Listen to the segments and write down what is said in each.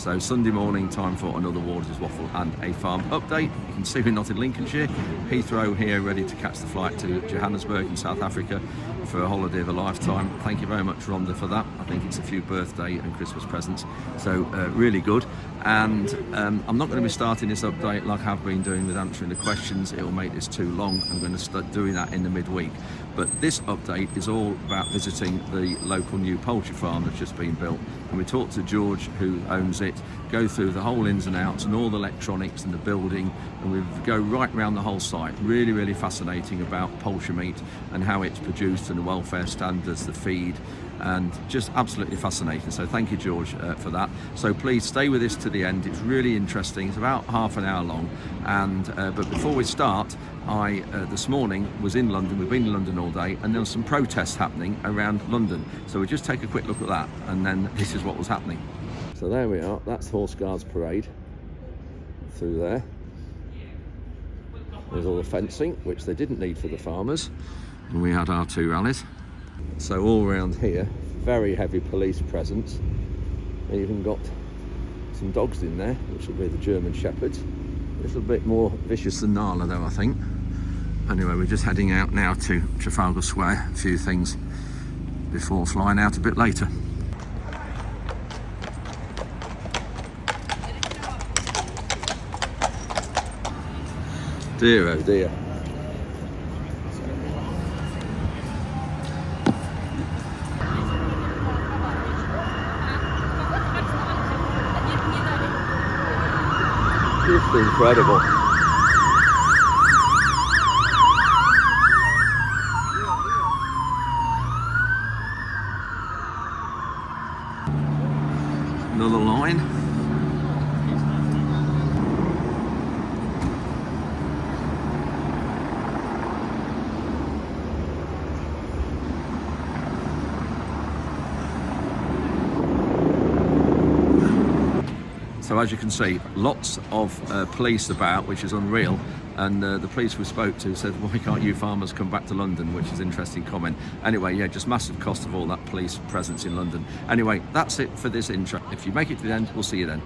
So Sunday morning, time for another Waters Waffle and a farm update. You can see we're not in Lincolnshire. Heathrow here, ready to catch the flight to Johannesburg in South Africa for a holiday of a lifetime. Thank you very much, Rhonda, for that. I think it's a few birthday and Christmas presents, so really good. And I'm not going to be starting this update like I've been doing with answering the questions. It will make this too long. I'm going to start doing that in the midweek. But this update is all about visiting the local new poultry farm that's just been built. And we talked to George, who owns it, go through the whole ins and outs and all the electronics and the building, and we go right around the whole site. Really, really fascinating about poultry meat and how it's produced and the welfare standards, the feed, and just absolutely fascinating. So thank you, George, for that. So please stay with us to the end. It's really interesting. It's about half an hour long. And but before we start, I this morning was in London. We've been in London all day, and there was some protests happening around London. So we'll just take a quick look at that, and then this is what was happening. So there we are. That's Horse Guards Parade through there. There's all the fencing, which they didn't need for the farmers, and we had our 2 rallies. So all around here, very heavy police presence. They even got some dogs in there, which will be the German Shepherds. A little bit more vicious than Nala though, I think. Anyway, we're just heading out now to Trafalgar Square, a few things before flying out a bit later. Dear oh dear. Just incredible. Another line. So as you can see, lots of police about, which is unreal. And the police we spoke to said, why can't you farmers come back to London? Which is an interesting comment. Anyway, yeah, just massive cost of all that police presence in London. Anyway, that's it for this intro. If you make it to the end, we'll see you then.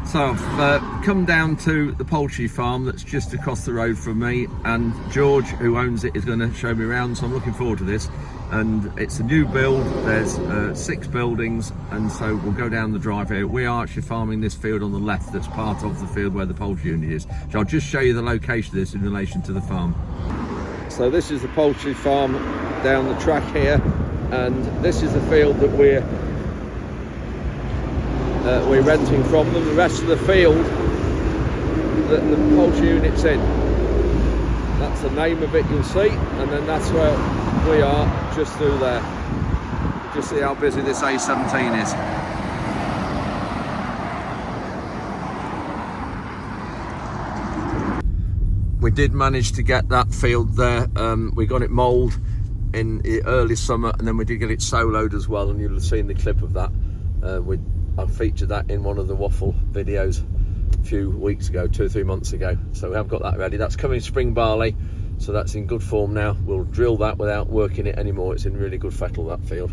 So I've come down to the poultry farm that's just across the road from me, and George, who owns it, is going to show me around, so I'm looking forward to this. And it's a new build. There's 6 buildings, and so we'll go down the drive here. We are actually farming this field on the left that's part of the field where the poultry unit is. So I'll just show you the location of this in relation to the farm. So this is the poultry farm down the track here, and this is the field that we're renting from them. The rest of the field that the poultry unit's in, that's the name of it, you'll see, and then that's where we are, just through there. Just see how busy this A17 is. We did manage to get that field there. We got it mould in the early summer, and then we did get it soloed as well, and you'll have seen the clip of that. I featured that in one of the waffle videos a few weeks ago, 2 or 3 months ago. So we have got that ready. That's coming spring barley, so that's in good form now. We'll drill that without working it anymore. It's in really good fettle, that field.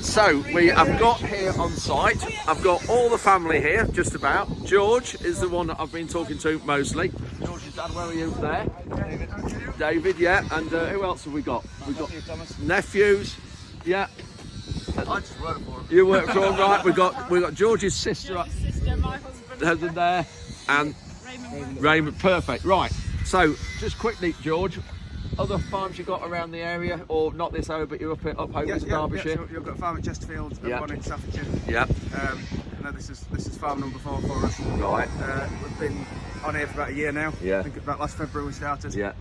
So we have got here on site, I've got all the family here, just about. George is the one that I've been talking to mostly. George's dad, where are you? There. David. David, yeah. And who else have we got? We've got nephews, yeah. I just work for him. You work for him, right? We've got George's sister, my husband there, and Raymond. Perfect. Right. So just quickly, George, other farms you got around the area, or not this area, but you're up home in Derbyshire. So you've got a farm at Chesterfield, one in Staffordshire. Yeah. No, this is farm number 4 for us. Right. We've been on here for about a year now. Yeah. I think about last February we started. Yeah.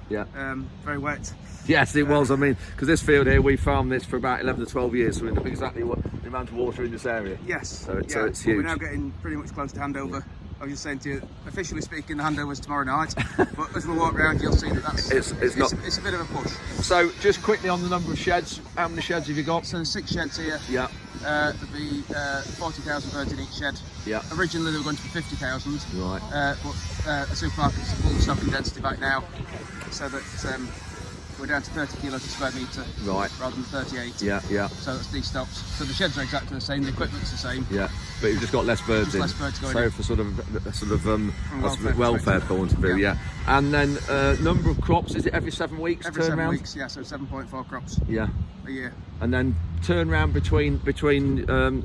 Very wet. Yes, it was. I mean, because this field here, we farmed this for about 11 to 12 years, so we know exactly what the amount of water in this area. Yes. So it's huge. We're now getting pretty much close to handover. I was just saying to you, officially speaking, the handover's tomorrow night, but as we walk around, you'll see that it's a bit of a push. So just quickly on the number of sheds, how many sheds have you got? So there's 6 sheds here. Yeah. There'll be 40,000 birds in each shed. Yeah. Originally they were going to be 50,000. Right. But the supermarket's full stocking density right now, so that we're down to 30 kilos a square metre, Right. rather than 38. Yeah, yeah, So that's de-stocked. So the sheds are exactly the same, the equipment's the same. yeah. But you've just got less birds Just in. less birds going so in. for sort of welfare welfare perspective. point of view, yeah. And then number of crops, is it every 7 weeks? Every 7 turnaround? weeks, yeah, so 7.4 crops Yeah. a year. And then turn round between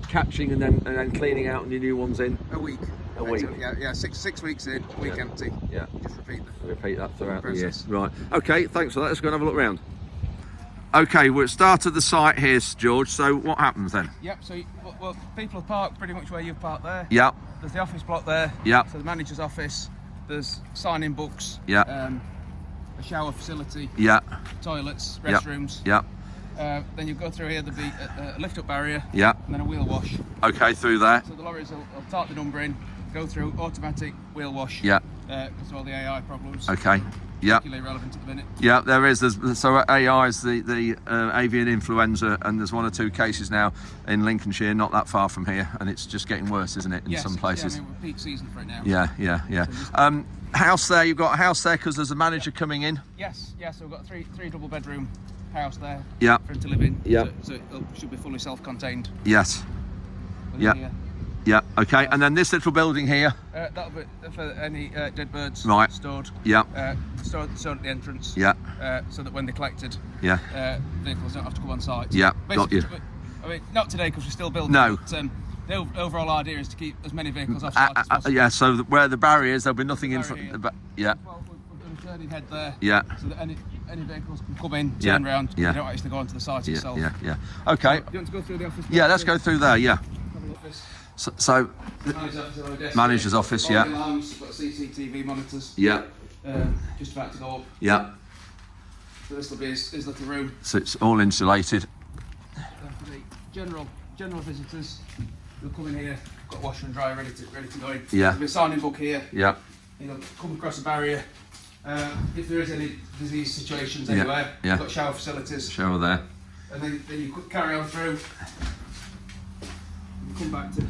catching and then cleaning out and the new ones in. A week. A week. Yeah, six weeks in, week Yeah. empty. Yeah. Just Repeat that throughout the year. process. Right. Okay, thanks for that. Let's go and have a look round. Okay, we're at the start of the site here, George. So what happens then? Yep, so well, people have parked pretty much where you've parked there. Yep. There's the office block there. Yep. So the manager's office. There's sign-in books. Yep. A shower facility. Yeah. Toilets, Yep. restrooms. Yep. Then you go through here, there'll be a lift-up barrier. Yep. And then a wheel wash. Okay, through there. So the lorries will type the number in, go through automatic wheel wash. Yeah. Because of all the AI problems. Okay. Yep. Particularly relevant at the minute. Yeah, there is. So AI is the avian influenza, and there's 1 or 2 cases now in Lincolnshire, not that far from here, and it's just getting worse, isn't it, in Yes, some places? Yeah, I mean, we're peak season for it now. Yeah. House there, you've got a house there because there's a manager coming in. Yes, so we've got three double bedroom house there. Yeah. For him to live in. Yeah. So it should be fully self-contained. Yes. within Yeah. here. Yeah. Okay. And then this little building here. That'll be for any dead birds Right. stored. Yeah. Stored at the entrance. Yeah. So that when they're collected, Yeah. vehicles don't have to come on site. Yeah, got you. I mean, not today because we're still building. No. But, the overall idea is to keep as many vehicles off site as possible. Yeah. So where the barrier is, there'll be nothing in Barrier, front. Yeah. Well, we've done a turning head there. Yeah. So that any vehicles can come in, Yeah, turn round. yeah. They don't actually go onto the site itself. Yeah. Okay. Do you want to go through the office? Yeah. Let's go through there. Yeah. Have a look at this. So Manager's office on the desk. manager's office. All Yeah. the alarms, got CCTV monitors. Yeah. Just about to go up. Yeah. So this will be his little room. So it's all insulated. For the general visitors, they'll come in here. Got washer and dryer ready to go in. Yeah. There'll be a sign-in book here. Yeah. You'll come across a barrier. If there is any disease situations Yeah, anywhere, yeah. we've got shower facilities. Shower there. And then you could carry on through. You come back to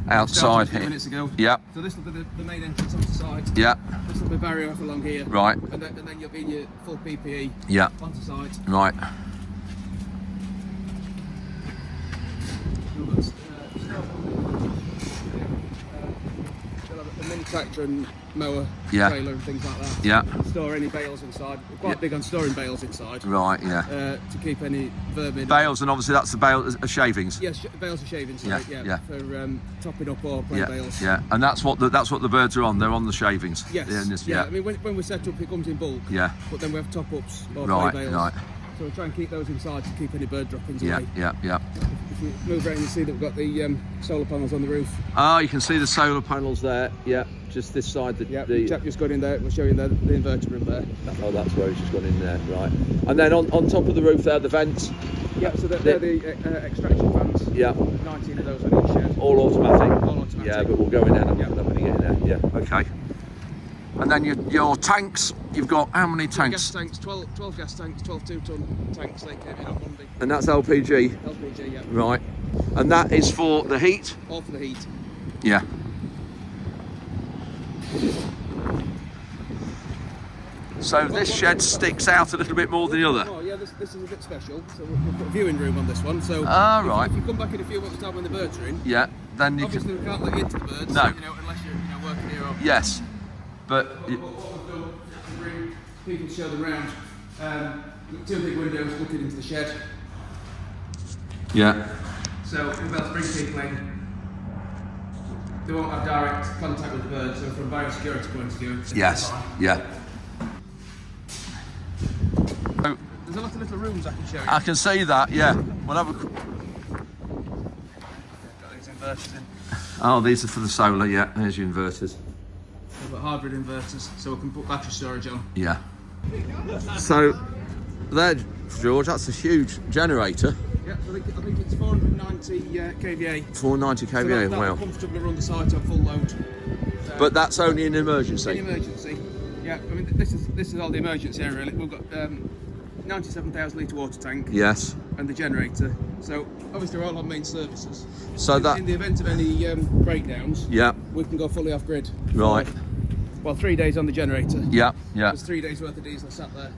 Outside started a few here. minutes ago. Yeah. So this will be the main entrance off the side. Yeah. This will be barrier off along here. Right. And then you'll be in your full PPE Yeah. onto site. Right. You'll have a mini tractor and mower, Yeah. trailer and things like that. Yeah. Store any bales inside. We're quite big on storing bales inside. Right. Yeah. To keep any vermin. Bales, and obviously that's the bale of shavings. Yes, bales of shavings. Yeah, Yeah, yeah. For topping up or plain Yeah. bales. Yeah. And that's what the birds are on. They're on the shavings. Yes. Yeah. I mean, when we set up, it comes in bulk. Yeah. But then we have top ups or Right. plain bales. Right. So we try and keep those inside to keep any bird droppings Yeah. away. Yeah. Yeah. If you move around, you see that we've got the solar panels on the roof. Oh, you can see the solar panels there. Yeah. Just this side. The chap just got in there. We'll show you the inverter room there. Oh, that's where he's just gone in there. Right. And then on top of the roof there, the vents. Yeah, so they're the extraction fans. Yeah. 19 of those on each shed. All automatic. All automatic. Yeah, but we'll go in there and Yeah. when you get in there. Yeah. Okay. And then your tanks. You've got how many Gas tanks? tanks, 12 gas tanks, 12 2-ton tanks. They came in on Monday. And that's LPG. LPG, yeah. Right. And that is for the heat. All for the heat. Yeah. So this shed sticks out a little bit more than the other. Oh yeah, this is a bit special. So we've got a viewing room on this one. So Right. if you come back in a few months' time when the birds are in, Yeah. Then you obviously can. we can't let you into the birds. No. Unless you're working here. Or Yes. But what we've done is to bring people to show them around. Two big windows looking into the shed. yeah. So we'll be able to bring people in. They won't have direct contact with the birds. So from a biosecurity point of view, it's Yes. fine. Yeah. So There's a lot of little rooms I can show you. I can see that. Yeah. We'll have a. Got these inverters in. Oh, these are for the solar. Yeah. There's your inverters. We've got hybrid inverters, so we can put battery storage on. Yeah. So there, George. That's a huge generator. Yeah, I think it's 490 kVA. 490 So kVA. that Wow. will comfortably run the site on full load. But that's only an In emergency. emergency. Yeah, I mean this is all the emergency area really. We've got 97,000 litre water tank Yes. and the generator. So obviously we're all on main services. So that. In the event of any breakdowns, Yeah. we can go fully off grid. Right. Well, 3 days on the generator. Yeah. Yeah. There's 3 days worth of diesel sat there.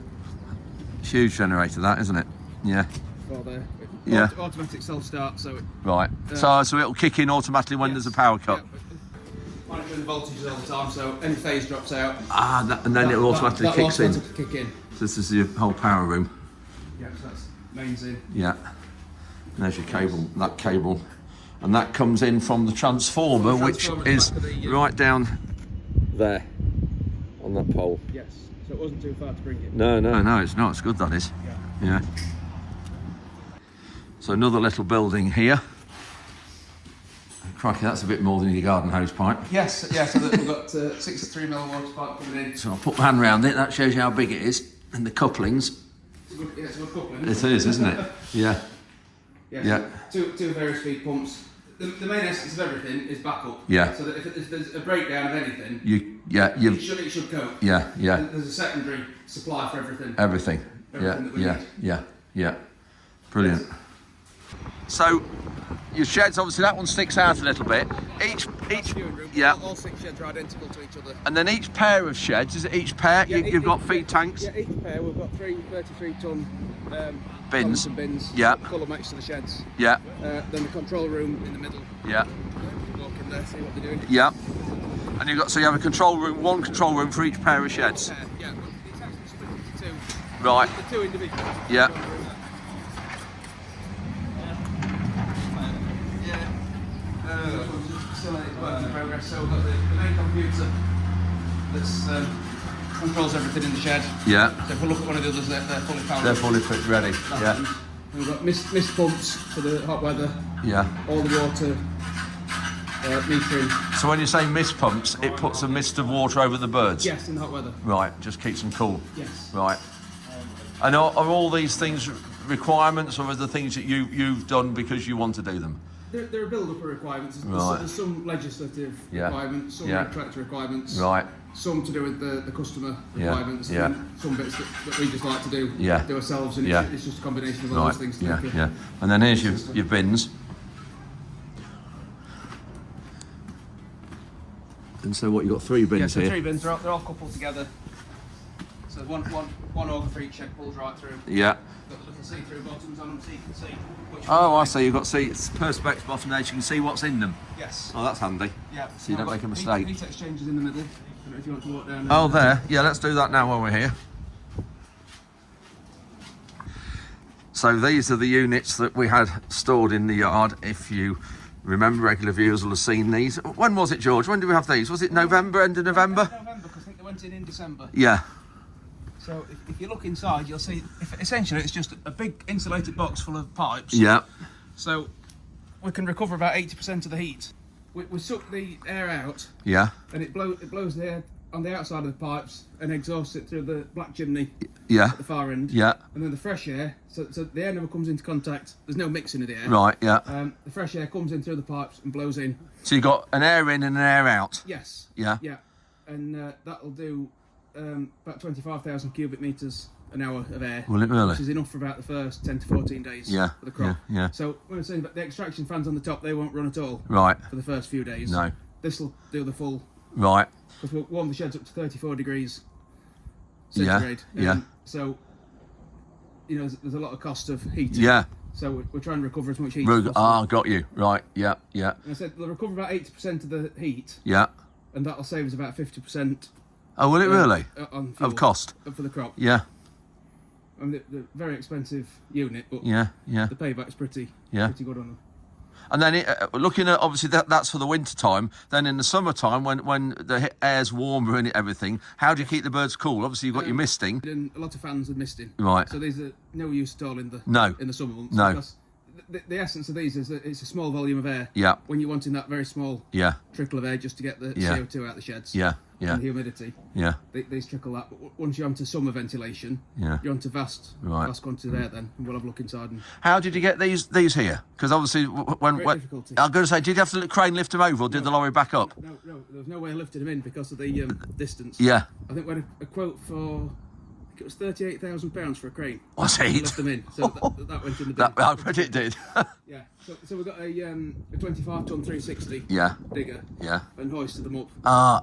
Huge generator, that, isn't it? Yeah. For the Yeah. automatic self-start, so it, Right. So it'll kick in automatically when there's a power cut. monitoring the voltages all the time, so any phase drops out. And then it'll automatically kicks in. Kick in. So this is your whole power room. Yeah, so that's mains in. Yeah. And there's your cable, that cable. And that comes in from the transformer, which is right down there on that pole. Yes, so it wasn't too far to bring it. No, it's not. It's good, that is. Yeah. So another little building here. Crikey, that's a bit more than your garden hose pipe. Yes, yeah, so we've got 63mm water pipe coming in. So I'll put my hand round it. That shows you how big it is. And the couplings. It's a good coupling. It is, isn't it? Yeah. Yeah. Two various speed pumps. The main essence of everything is backup. Yeah. So that if there's a breakdown of anything, it should cope. Yeah. There's a secondary supply for everything. Everything that we need. Yeah. Brilliant. So your sheds, obviously that one sticks out a little bit. Each All 6 sheds are identical to each other. And then each pair of sheds, is it each pair? You've got feed tanks? Yeah, each pair we've got 3 33-ton bins. bins. Yeah. Colour matched to the sheds. Yeah. Then the control room in the middle. Yeah. Walk in there, see what they're doing. Yeah. And you have a control room, one control room for each pair of sheds. Yeah, but it's actually split into 2. Right. The 2 individuals. Yeah. Still in work in progress. So we've got the main computer that controls everything in the shed. Yeah. So if we look at one of the others, they're fully powered. They're fully fit, ready. Yeah. We've got mist pumps for the hot weather. Yeah. All the water metering. So when you say mist pumps, it puts a mist of water over the birds? Yes, in hot weather. Right, just keeps them cool. Yes. Right. And are all these things requirements, or are the things that you've done because you want to do them? There are build-up of requirements. There's some legislative requirements, some contractor requirements, right? Some to do with the customer requirements, and some bits that we just like to do ourselves, and it's just a combination of all those things. Yeah. And then here's your bins. And so what, you've got 3 bins here? 3 bins, they're all coupled together. So one auger for each shed pulls right through. Yeah. Got the little see-through bottoms on them so you can see which I see. You've got perspex bottom there, so you can see what's in them. Yes. Oh, that's handy. Yeah. So you don't make a mistake. Heat exchangers in the middle. I don't know if you want to walk down there. Oh, there. Yeah, let's do that now while we're here. So these are the units that we had stored in the yard. If you remember, regular viewers will have seen these. When was it, George? When did we have these? Was it November, end of November? November, because I think they went in December. Yeah. So if you look inside, you'll see, essentially it's just a big insulated box full of pipes. Yeah. So we can recover about 80% of the heat. We suck the air out. Yeah. And it blows the air on the outside of the pipes and exhausts it through the black chimney. Yeah. At the far end. Yeah. And then the fresh air, so the air never comes into contact. There's no mixing of the air. Right. Yeah. The fresh air comes in through the pipes and blows in. So you've got an air in and an air out. Yes. Yeah. Yeah. And that'll do about 25,000 cubic metres an hour of air. Will it really? Which is enough for about the first 10 to 14 days for the crop. Yeah. So when I'm saying about the extraction fans on the top, they won't run at all. Right. For the first few days. No. This will do the full. Right. Because we'll warm the sheds up to 34 degrees centigrade. Yeah. So, there's a lot of cost of heat. Yeah. So we're trying to recover as much heat as possible. Got you. Right. Yeah. And I said they'll recover about 80% of the heat. Yeah. And that'll save us about 50%. Oh, will it really? On fuel, of cost? For the crop. Yeah. I mean, they're very expensive unit, but the payback's pretty good on them. And then looking at, obviously that's for the winter time. Then in the summertime, when the air's warmer and everything, how do you keep the birds cool? Obviously you've got your misting. And a lot of fans are misting. Right. So these are no use at all in the summer months. No. Because the essence of these is that it's a small volume of air. Yeah. When you're wanting that very small trickle of air just to get the CO2 out of the sheds. Yeah. And the humidity. Yeah. These trickle that. But once you're onto summer ventilation, you're onto vast quantity of air then. And we'll have a look inside. And how did you get these here? Because obviously when difficulty. I was going to say, did you have to crane lift them over, or did the lorry back up? No, there was no way of lifting them in because of the distance. Yeah. I think we had a quote for it was £38,000 for a crane. Was We it? left them in, so that went in the bin. I bet it did. Yeah, so we've got a 25-ton 360 Yeah. digger Yeah. and hoisted them up.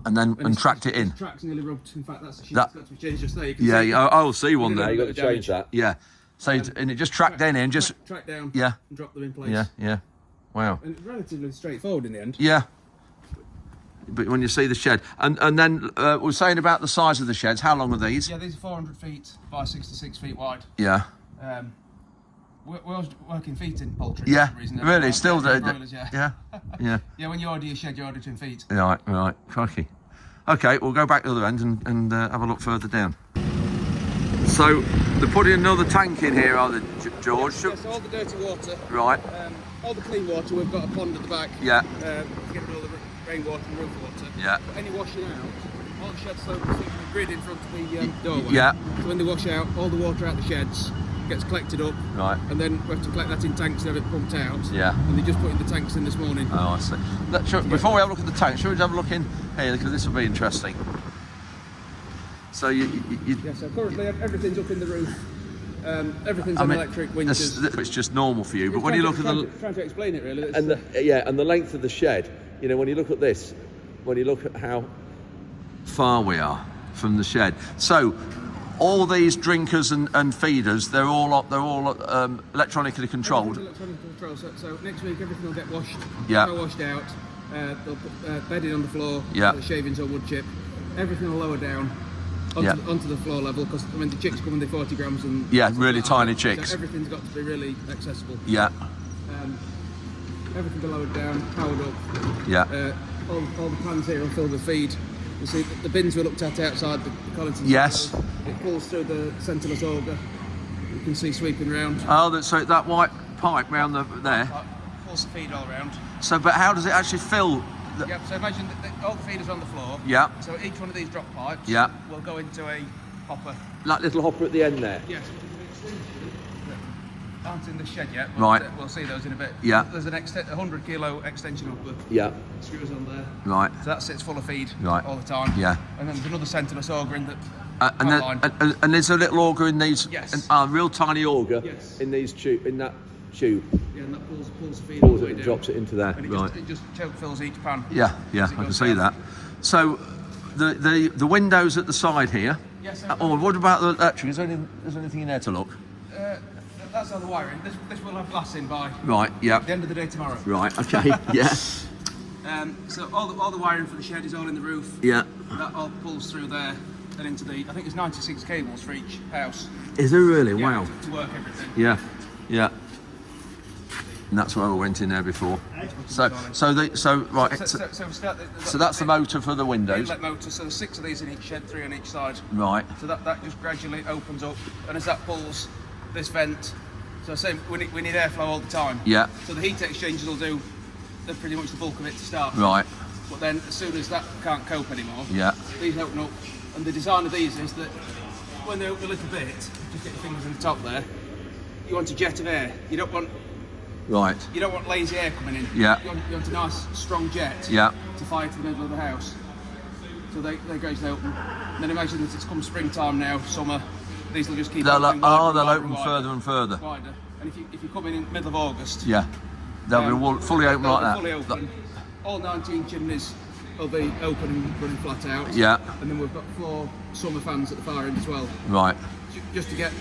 And tracked it in. The track's nearly rubbed. In fact, that's the sheet That- that's got to be changed just there. You can Yeah, see I'll see one did a there. You little got to bit of change that. Yeah. So and it just tracked in and just track down yeah, and drop them in place. yeah. Wow. And it's relatively straightforward in the end. Yeah. But when you see the shed, and then we're saying about the size of the sheds. How long are these? Yeah, these are 400 feet by 66 feet wide. Yeah. We're always working feet in poultry. Yeah. For some reason. Really, still Yeah, do. broilers, yeah. Yeah. Yeah, when you order your shed, you order it in feet. Right. Crikey. Okay, we'll go back to the other end and have a look further down. So they're putting another tank in here, are they, George? Yes, all the dirty water. Right. All the clean water, we've got a pond at the back. Yeah. To get rid of all the rainwater and roof water. Yeah. But any washing out, all the sheds slopes into the grid in front of the doorway. Yeah. So when they wash out, all the water out the sheds gets collected up. Right. And then we have to collect that in tanks and have it pumped out. Yeah. And they just put in the tanks in this morning. Oh, I see. Before we have a look at the tank, shall we have a look in here, because this will be interesting. So you Yeah, so currently everything's up in the roof. Everything's on electric winches. It's just normal for you, but when you look at trying to explain it really. and the length of the shed, you know, when you look at this, when you look at how far we are from the shed, so all these drinkers and feeders, they're all electronically controlled. Electronic control. So next week everything will get washed. Yeah. Washed out. They'll put bedding on the floor. Yeah. Shavings or wood chip. Everything will lower down. Onto the floor level, because I mean the chicks come in the 40 grams and really tiny chicks. So everything's got to be really accessible. Yeah. Everything will lowered down, powered up. Yeah. All the pans here are filled with feed. You see the bins we looked at outside the Collington. Yes. It pulls through the centerless auger. You can see sweeping round. Oh, so that white pipe round there. Pulls the feed all round. So, but how does it actually fill? Yep, so imagine that all the feeders on the floor. Yeah. So each one of these drop pipes will go into a hopper. That little hopper at the end there. Yes. Aren't in the shed yet. But Right. We'll see those in a bit. Yeah. There's an 100 kilo extension hopper. Yeah. Screws on there. Right. So that sits full of feed Right. all the time. Yeah. And then there's another centerless auger in that. And there's a little auger in these. Yes. A real tiny auger. Yes. In that tube. Yeah, and that pulls the feed all the way down. Drops it into there. And it just choke fills each pan. Yeah. I can see that. So, the windows at the side here. Yes. What about the electric? Is there anything in there to look? That's all the wiring. This will have glass in by Right. Yeah. the end of the day tomorrow. Right. Okay. Yeah. So all the wiring for the shed is all in the roof. Yeah. That all pulls through there and into I think there's 96 cables for each house. Is there really? Yeah, Wow. to work everything. Yeah. And that's where we went in there before. So that's the motor for the windows. Inlet motor, so there's 6 of these in each shed, 3 on each side. Right. So that just gradually opens up, and as that pulls this vent, so same we need airflow all the time. Yeah. So the heat exchangers will do pretty much the bulk of it to start. Right. But then as soon as that can't cope anymore, Yeah. these open up, and the design of these is that when they open a little bit, just get your fingers in the top there, you want a jet of air. You don't want lazy air coming in. Yeah. You want a nice strong jet. Yeah. To fire to the middle of the house. So they gradually open. And then imagine that it's come springtime now, summer. These will just keep opening. They'll open further and further. Wider. And if you come in the middle of August. Yeah. They'll be fully open like that. Fully open. All 19 chimneys will be open and running flat out. Yeah. And then we've got 4 summer fans at the far end as well. Right. Just to get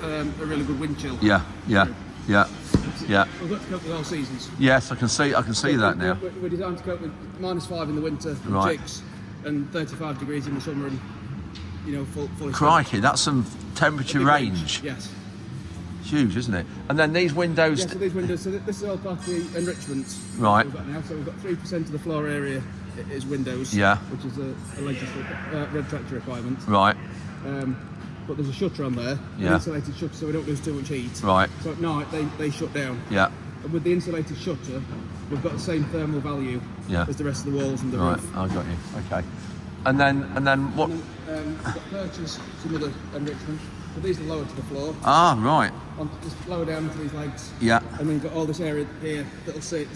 a really good wind chill. Yeah. We've got to cope with all seasons. Yes, I can see that now. We're designed to cope with -5 in the winter for Right. chicks and 35 degrees in the summer, and fully. Crikey, that's some temperature range. Yes. Huge, isn't it? And then these windows. Yeah, so these windows. So this is all part of the enrichment. Right. We've got now. So we've got 3% of the floor area is windows. Yeah. Which is a red tractor requirement. Right. But there's a shutter on there. Yeah. An insulated shutter, so we don't lose too much heat. Right. So at night they shut down. Yeah. And with the insulated shutter, we've got the same thermal value as the rest of the walls and the Right. roof. I got you. Okay. And then what? And then, we've got purchase, some other enrichment. So these are lower to the floor. Ah, right. Just lower down into these legs. Yeah. And then you've got all this area here that'll sit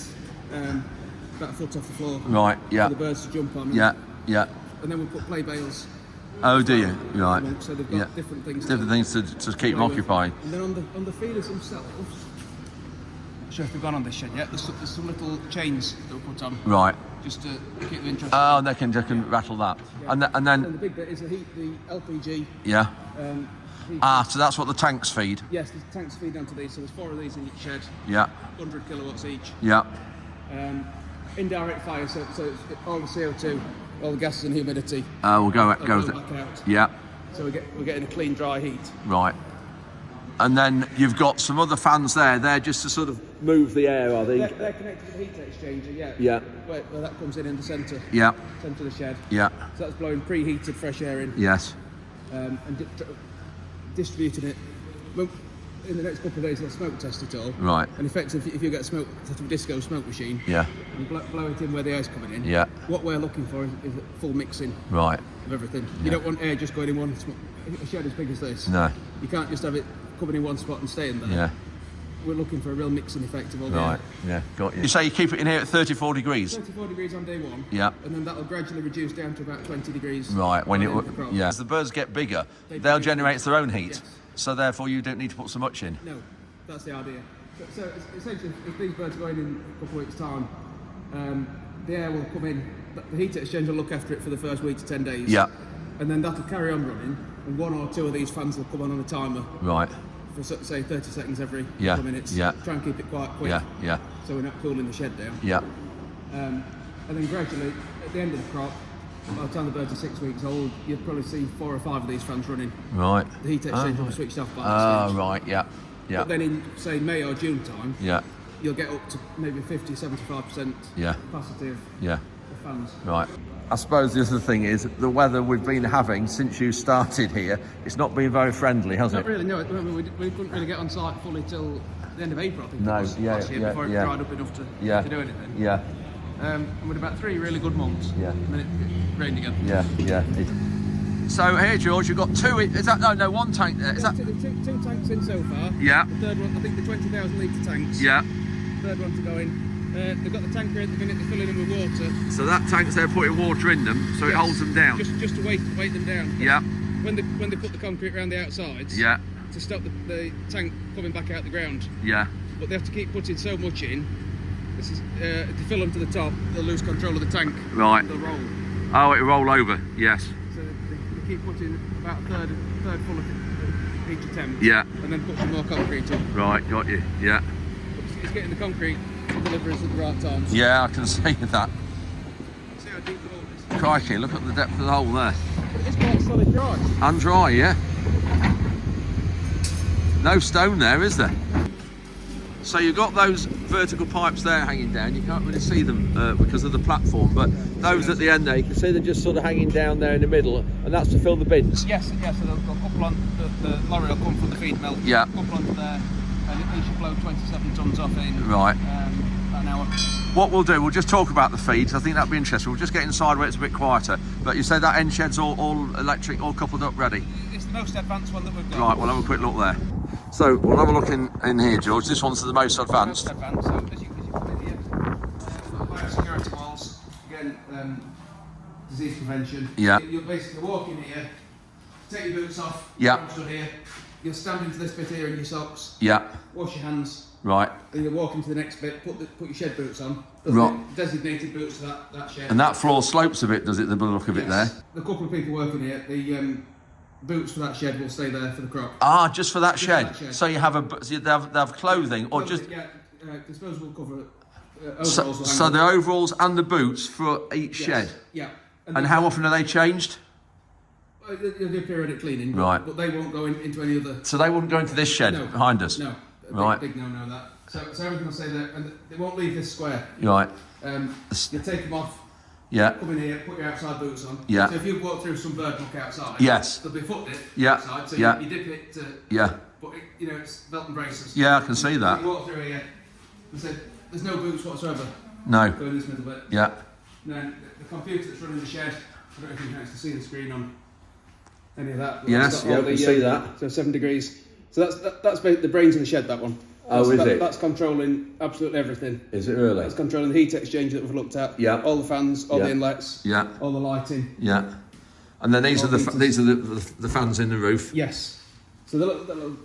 about a foot off the floor. Right. Yeah. For the birds to jump on. Yeah. And then we put play bales Oh, do you? Right. So they've got different things. Different things to keep them occupied. And then on the feeders themselves, I'm not sure if they've gone on this shed yet. There's some little chains that were put on. Right. Just to keep them interested. Oh, they can rattle that. Yeah. And then the big bit is the LPG. Yeah. Heat. So that's what the tanks feed. Yes, the tanks feed onto these. So there's 4 of these in each shed. Yeah. 100 kilowatts each. Yeah. Indirect fire, so it's all the CO2, all the gases and humidity. Will go back out. Yeah. So we're getting a clean, dry heat. Right. And then you've got some other fans there. They're just to sort of move the air, are they? They're connected to the heat exchanger, yeah. Yeah. Where that comes in the centre. Yeah. Centre of the shed. Yeah. So that's blowing preheated fresh air in. Yes. And distributing it. Well, in the next couple of days, they'll smoke test it all. Right. And effectively, if you get sort of a disco smoke machine, Yeah. and blow it in where the air's coming in. Yeah. What we're looking for is a full mixing. Right. Of everything. Yeah. You don't want air just going in one. A shed as big as this. No. You can't just have it coming in one spot and staying there. Yeah. We're looking for a real mixing effect of all the Right. air. Yeah. Got you. You say you keep it in here at 34 degrees. 34 degrees on day 1. Yeah. And then that'll gradually reduce down to about 20 degrees. Right. When by the end of the crop. As the birds get bigger, They they'll produce generate their own heat. Yes. So therefore, you don't need to put so much in. No, that's the idea. So essentially, if these birds are going in a couple of weeks' time, the air will come in. The heat exchange will look after it for the first week to 10 days. Yeah. And then that'll carry on running, and 1 or 2 of these fans will come on a timer. Right. For say 30 seconds every Yeah. couple of minutes. Yeah. Try and keep it quite quick. Yeah. Yeah. So we're not cooling the shed down. Yeah. And then gradually, at the end of the crop, by the time the birds are 6 weeks old, you'll probably see 4 or 5 of these fans running. Right. The heat exchange will be switched off by that stage. Right. Yeah. Yeah. But then in, say, May or June time, Yeah. you'll get up to maybe 50-75% Yeah. capacity of Yeah. fans. Right. I suppose the other thing is the weather we've been having since you started here. It's not been very friendly, has Not it? really, no. We couldn't really get on site fully till the end of April, I think. No, it was, yeah, last year, yeah, before it yeah. dried up enough to do anything. Yeah. And we had about 3 really good months. Yeah. And then it rained again. Yeah. Yeah. So here, George, you've got 2. Is that no 1 tank there? Is that? Two tanks in so far. Yeah. The third one, I think the 20,000 litre tanks. Yeah. Third one to go in. They've got the tanker at the minute, they're filling them with water. So that tank's there putting water in them, so it holds them down. Just to weight them down. Yeah. When they put the concrete around the outsides. Yeah. To stop the tank coming back out the ground. Yeah. But they have to keep putting so much in. This is to fill them to the top. They'll lose control of the tank. Right. They'll roll. Oh, it'll roll over. Yes. So they keep putting about a third full of each attempt. Yeah. And then put some more concrete in. Right. Got you. Yeah. But it's getting the concrete to deliver us at the right times. Yeah, I can see that. See how deep the hole is. Crikey, look at the depth of the hole there. It's quite solid dry. And dry, yeah. No stone there, is there? So you've got those vertical pipes there hanging down. You can't really see them because of the platform, but those at the end there, you can see they're just sort of hanging down there in the middle, and that's to fill the bins. Yes, so they'll couple on, the lorry will come from the feed mill. Yeah. Couple onto there, and they should blow 27 tonnes off in Right. about an hour. What we'll do, we'll just talk about the feeds. I think that'd be interesting. We'll just get inside where it's a bit quieter. But you say that end shed's all electric, all coupled up, ready? It's the most advanced one that we've got. Right, we'll have a quick look there. So we'll have a look in here, George. This one's the most advanced. So as you come in here, biosecurity walls, again, disease prevention. Yeah. You'll basically walk in here, take your boots off, Yeah. stood here, you'll stand into this bit here in your socks, Yeah. wash your hands, Right. then you'll walk into the next bit, put your shed boots on. Right. Designated boots for that shed. And that floor slopes a bit, does it? The look of it there. The couple of people working here, the boots for that shed will stay there for the crop. Ah, just for that shed. that shed. So you have they have clothing, or just Yeah, disposable cover. Overalls will hang so on. the overalls and the boots for each Yes. shed. Yeah. And how often are they changed? They'll do periodic cleaning, Right. but they won't go into any other. So they wouldn't go into this shed No. behind us. No, Right. big no that. So everything will stay there, and they won't leave this square. Right. You take them off, Yeah. come in here, put your outside boots on. Yeah. So if you walk through some bird muck outside, Yes. there'll be a foot dip Yeah. outside, so Yeah. you dip it to, Yeah. but it's belt and braces. Yeah, I can see that. You walk through here, and say, there's no boots whatsoever. No. Go in this middle bit. Yeah. And then the computer that's running the shed, I don't know if you can actually see the screen on any of that. but Yes, it's got yeah, all I can see that. So 7 degrees. So that's the brains in the shed, that one. Oh, is it? That's controlling absolutely everything. Is it really? That's controlling the heat exchange that we've looked at. Yeah. All the fans, all Yeah. the inlets. Yeah. All the lighting. Yeah. And then these are the fans in the roof. Yes. So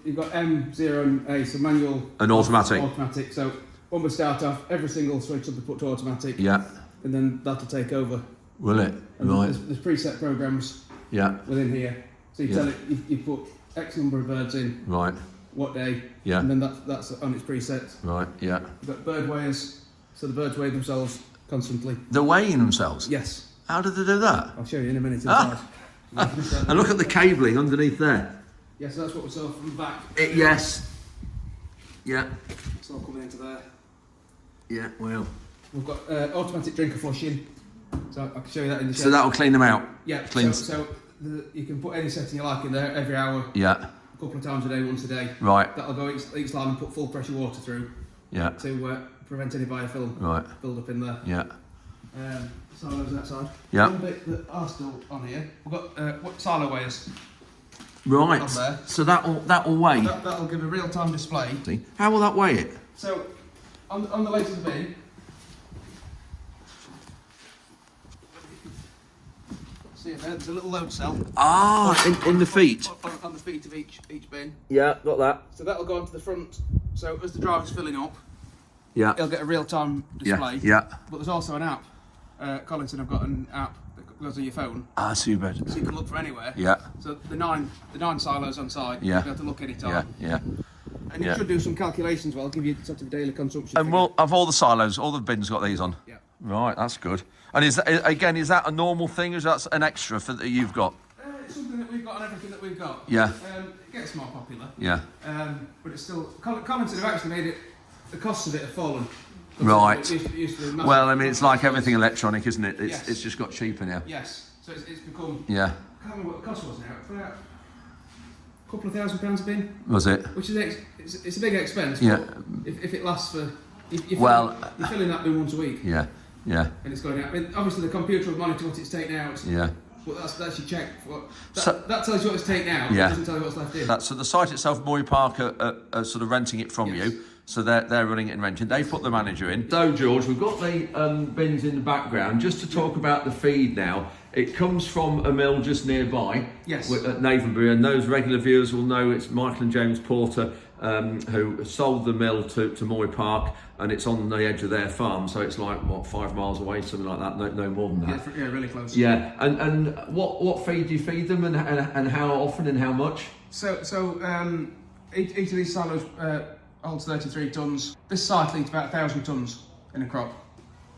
you've got M, 0 and A, so manual and automatic. Automatic. So when we start off, every single switch will be put to automatic. Yeah. And then that'll take over. Will it? And right. There's preset programs. Yeah. Within here, so you tell it you put X number of birds in. Right. What day? Yeah. And then that's on its presets. Right. Yeah. You've got bird weighers, so the birds weigh themselves constantly. They're weighing themselves. Yes. How do they do that? I'll show you in a minute. Inside. And look at the cabling underneath there. Yes, that's what we saw from the back. Yes. Yeah. It's all coming into there. Yeah. Well. We've got automatic drinker flushing, so I can show you that in the shed. So that'll clean them out. Yeah. Cleans. So you can put any setting you like in there every hour. Yeah. A couple of times a day, once a day. Right. That'll go each line and put full pressure water through. Yeah. To prevent any biofilm build up in there. Yeah. Silos on that side. Yeah. One bit that are still on here. We've got silo weighers. Right. On there. So that'll weigh. That'll give a real time display. See? How will that weigh it? So on the legs of the bin. See there's a little load cell. Ah, in the feet. On the feet of each bin. Yeah, got that. So that'll go onto the front. So as the driver's filling up, Yeah. he'll get a real time display. Yeah. But there's also an app. Collinson have got an app that goes on your phone. Ah, super. So you can look for anywhere. Yeah. So the nine silos on side, Yeah. you'll be able to look any time. Yeah. And you should do some calculations. Well, I'll give you sort of daily consumption. And figure. have all the silos, all the bins got these on? Yeah. Right, that's good. And is that a normal thing, or is that an extra that you've got? It's something that we've got on everything that we've got. Yeah. It gets more popular. Yeah. But it's still. Collinson have actually made it. The costs of it have fallen. Right. It used to be massive. Well, I mean, it's like everything electronic, isn't it? Yes. It's just got cheaper now. Yes. So it's become. Yeah. I can't remember what the cost was now. It's about a couple of £1,000 a bin. Was it? Which is it's a big expense. Yeah. But if it lasts for. You're filling that bin once a week. Yeah. Yeah. And it's going out. I mean, obviously, the computer will monitor what it's taken out. Yeah. But that's your check. That tells you what it's taken out. Yeah. It doesn't tell you what's left in. So the site itself, Moy Park, are sort of renting it from you. So they're running it and renting. They put the manager in. So George, we've got the bins in the background. Just to talk about the feed now. It comes from a mill just nearby. Yes. At Navenbury, and those regular viewers will know it's Michael and James Porter who sold the mill to Moy Park, and it's on the edge of their farm. So it's like 5 miles away, something like that. No more than that. Yeah, really close. Yeah. And what feed do you feed them, and how often and how much? So each of these silos holds 33 tonnes. This site eats about 1,000 tonnes in a crop.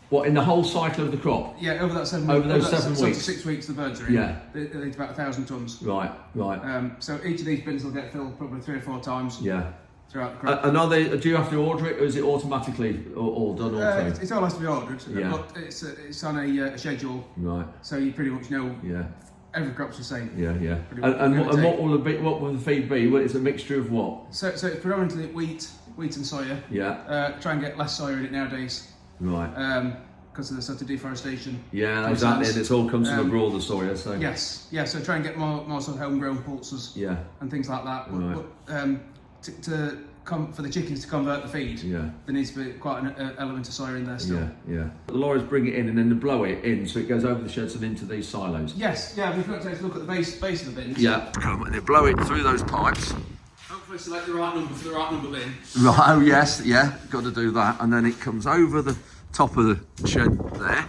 What, in the whole cycle of the crop? Yeah, over that 7 Over weeks. those 7 weeks. 6 weeks the birds are in. Yeah. They eat about 1,000 tonnes. Right. So each of these bins will get filled probably 3 or 4 times. Yeah. Throughout the crop. And do you have to order it, or is it automatically all done? It all has to be ordered. Yeah. But it's on a schedule. Right. So you pretty much know. Yeah. Every crop's the same. Yeah. And what will the feed be? Well, it's a mixture of what? So it's predominantly wheat and soya. Yeah. Try and get less soya in it nowadays. Right. Because of the sort of deforestation. Yeah, exactly. And it all comes from abroad, the soya. So. Yes. Yeah. So try and get more sort of homegrown pulses. Yeah. And things like that. Right. For the chickens to convert the feed, there needs to be quite an element of soya in there still. Yeah. The lorries bring it in and then they blow it in, so it goes over the sheds and into these silos. Yes. Yeah. We've got to take a look at the base of the bins. Yeah. And they blow it through those pipes. Hopefully select the right number for the right number bin. Right. Oh yes. Yeah. Got to do that, and then it comes over the top of the shed there.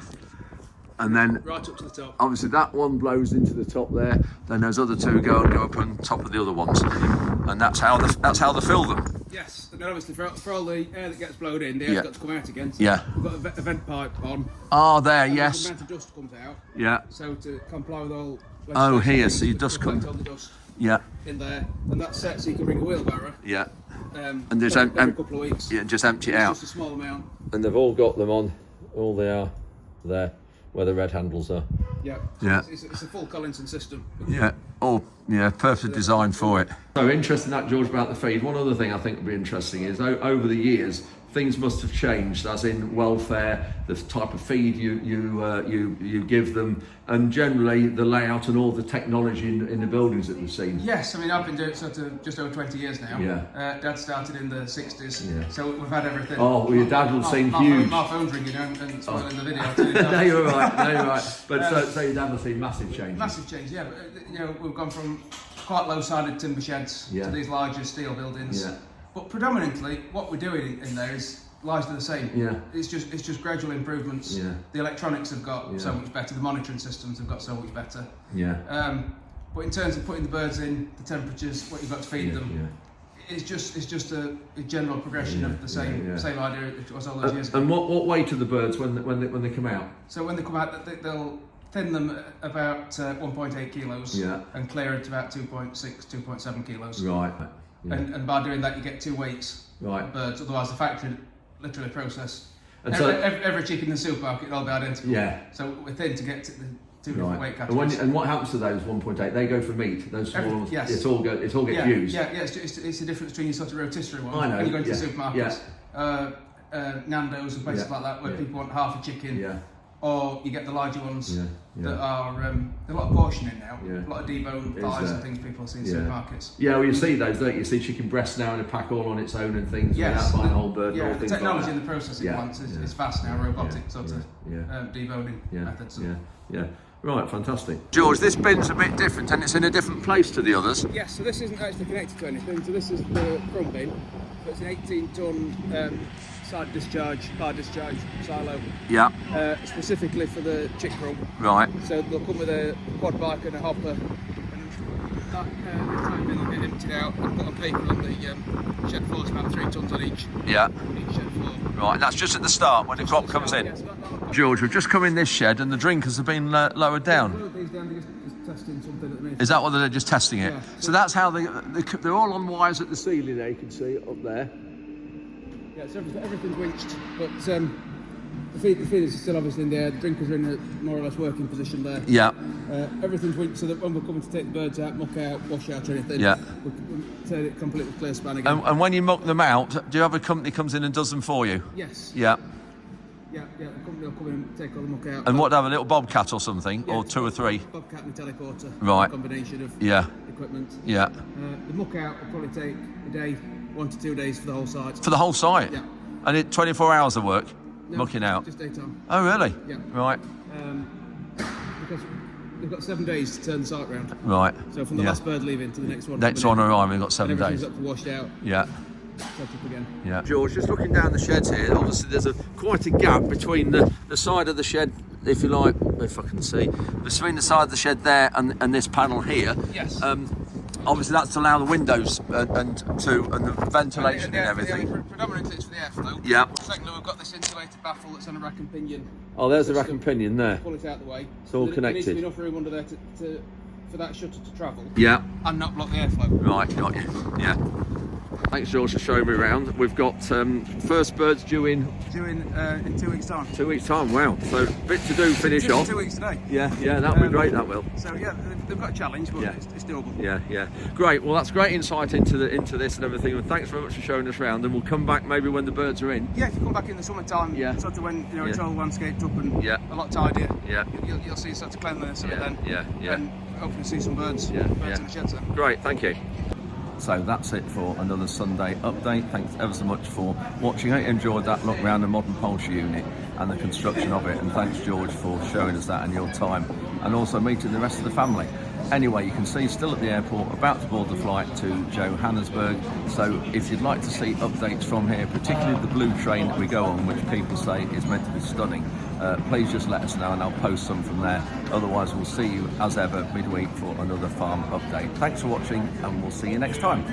And then right up to the top. Obviously that one blows into the top there. Then those other two go up on top of the other ones, and that's how they fill them. Yes, and then obviously for all the air that gets blown in, the air's got to come out again. So Yeah. we've got a vent pipe on. Oh, there, And yes. the amount of dust comes out. Yeah. So to comply with all. Oh, here, so your you dust comes. all the dust Yeah. in there, and that's set so you can bring a wheelbarrow. Yeah. And just every couple of weeks. Yeah, just empty it out. Just a small amount. And they've all got them on. All they are there, where the red handles are. Yeah. Yeah. It's a full Collinson system. Yeah. Perfectly designed for it. So interesting that, George, about the feed. One other thing I think would be interesting is over the years, things must have changed, as in welfare, the type of feed you give them, and generally the layout and all the technology in the buildings that we've seen. Yes, I mean I've been doing it sort of just over 20 years now. Yeah. Dad started in the 60s, so we've had everything. Oh, well, your dad will seem huge. My phone's ringing and spoiling the video too. No, you're right. No, you're right. But so your dad will see massive change. Massive change, yeah. But we've gone from quite low-sided timber sheds to these larger steel buildings. Yeah. But predominantly, what we're doing in there is largely the same. Yeah. It's just gradual improvements. Yeah. The electronics have got so much better. The monitoring systems have got so much better. Yeah. But in terms of putting the birds in, the temperatures, what you've got to feed them, it's just a general progression of the same idea it was all those years ago. And what weight are the birds when they come out? So when they come out, they'll thin them at about 1.8 kilos and clear it about 2.6, 2.7 kilos. Right. Yeah. And by doing that, you get 2 weights of birds. Otherwise, the factory literally process. And every chicken in the supermarket will all be identical. Yeah. So we're thin to get to the 2 different weight categories. And what happens to those 1.8? They go for meat. Those small ones. Yes. It all gets used. Yeah. It's the difference between your sort of rotisserie ones. I know. When you go into the supermarkets, Nando's and places like that, where people want half a chicken. Yeah. Or you get the larger ones that are a lot of portioning now, a lot of deboned thighs and things people see in supermarkets. Yeah, well you see those, don't you? You see chicken breast now in a pack all on its own and things without buying a whole bird. Yeah, and all the technology in the processing plants is fast now, robotic sort of deboning methods. Yeah. Right, fantastic. George, this bin's a bit different and it's in a different place to the others. Yes, so this isn't actually connected to anything. So this is the front bin. So it's an 18-ton bar discharge silo. Yeah. Specifically for the chick room. Right. So they'll come with a quad bike and a hopper, and that time bin will get emptied out and put on paper on the shed floor. It's about 3 tons on each. Yeah. Each shed floor. Right, and that's just at the start when the crop comes in. Yeah, so George, we've just come in this shed and the drinkers have been lowered down. These down, they're just testing something at the minute. Is that what they're just testing it? Yeah. So that's how they're all on wires at the ceiling there. You can see up there. Yeah, so everything's winched, but the feeders are still obviously in the air. The drinkers are in a more or less working position there. Yeah. Everything's winched so that when we're coming to take the birds out, muck out, wash out or anything, we'll turn it completely clear span again. And when you muck them out, do you have a company comes in and does them for you? Yes. Yeah. Yeah, the company will come in and take all the muck out. And what, have a little bobcat or something, or 2 or 3? Bobcat and a teleporter. Right. A combination of equipment. Yeah. The muck out will probably take a day, 1 to 2 days for the whole site. For the whole site? Yeah. And it 24 hours of work? No, mucking out? Just daytime. Oh, really? Yeah. Right. Because we've got 7 days to turn the site round. Right. So from the last bird leaving to the next one. Next one arriving, we've got 7 days. Everything's up to washed out. Yeah. Set up again. Yeah. George, just looking down the sheds here, obviously there's quite a gap between the side of the shed, if you like, if I can see, between the side of the shed there and this panel here. Yes. Obviously that's to allow the windows and the ventilation and everything. Predominantly it's for the airflow. Yeah. Secondly, we've got this insulated baffle that's on a rack and pinion. Oh, there's the rack and pinion there. Pull it out of the way. It's all connected. There needs to be enough room under there for that shutter to travel. Yeah. And not block the airflow. Right, got you. Yeah. Thanks, George, for showing me around. We've got first birds due in 2 weeks' time. 2 weeks' time, wow. So, bit to do, finish off. 2 weeks today. Yeah, that'll be great, that will. So, yeah, they've got a challenge, but it's doable. Yeah. Great, well, that's great insight into this and everything. And thanks very much for showing us around. And we'll come back maybe when the birds are in. Yeah, if you come back in the summertime, sort of when it's all landscaped up and a lot tidier, you'll see sort of cleanliness of it then. And hopefully see some birds in the sheds then. Great, thank you. So that's it for another Sunday update. Thanks ever so much for watching. I enjoyed that look around the modern poultry unit and the construction of it, and thanks George for showing us that in your time and also meeting the rest of the family. Anyway, you can see still at the airport, about to board the flight to Johannesburg. So if you'd like to see updates from here, particularly the blue train that we go on, which people say is meant to be stunning, please just let us know and I'll post some from there. Otherwise, we'll see you as ever midweek for another farm update. Thanks for watching and we'll see you next time.